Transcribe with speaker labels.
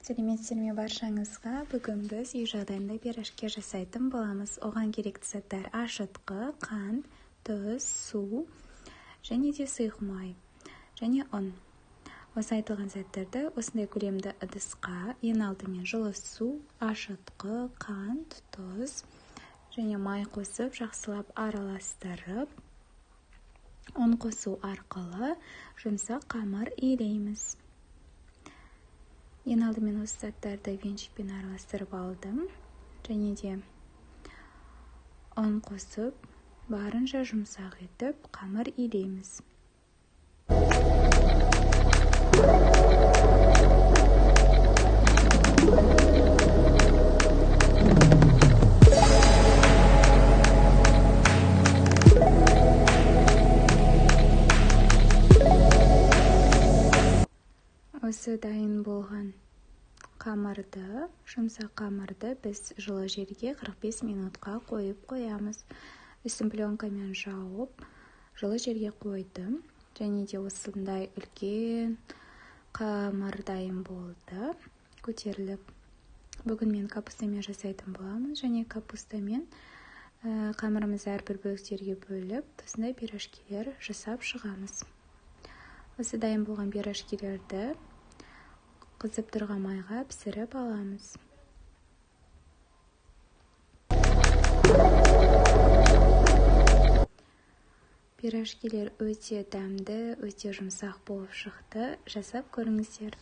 Speaker 1: Сәлеметсіздер ме баршаңызға. Бүгін біз үй жағдайында пирожки жасайтын боламыз. Оған керекті заттар ашытқы, қант, тұз, су және де сұйық май және ұн. Осы айтылған заттарды осындай көлемді ыдысқа ең алдымен жылы су, ашытқы, қант, тұз және май қосып жақсылап араластырып, ұн қосу арқылы жұмсақ қамыр илейміз. Ең алдымен осы заттарды венчикпен араластырып алдым және де ұн қосып, барынша жұмсақ етіп қамыр илейміз. Осы дайын болған қамырды, жұмсақ қамырды біз жылы жерге 45 минутқа қойып қоямыз. Үстін пленкамен жауып, жылы жерге қойдым. Және де осындай үлкен қамыр дайын болды, көтеріліп. Бүгін мен капустамен жасайтын боламын, және капустамен қамырымызды әрбір бөліктерге бөліп, осындай пирожкилер жасап шығамыз. Осы дайын болған пирожкилерді қызып тұрған майға пісіріп аламыз. Пирожкилер өте дәмді, өте жұмсақ болып шықты. Жасап көріңіздер.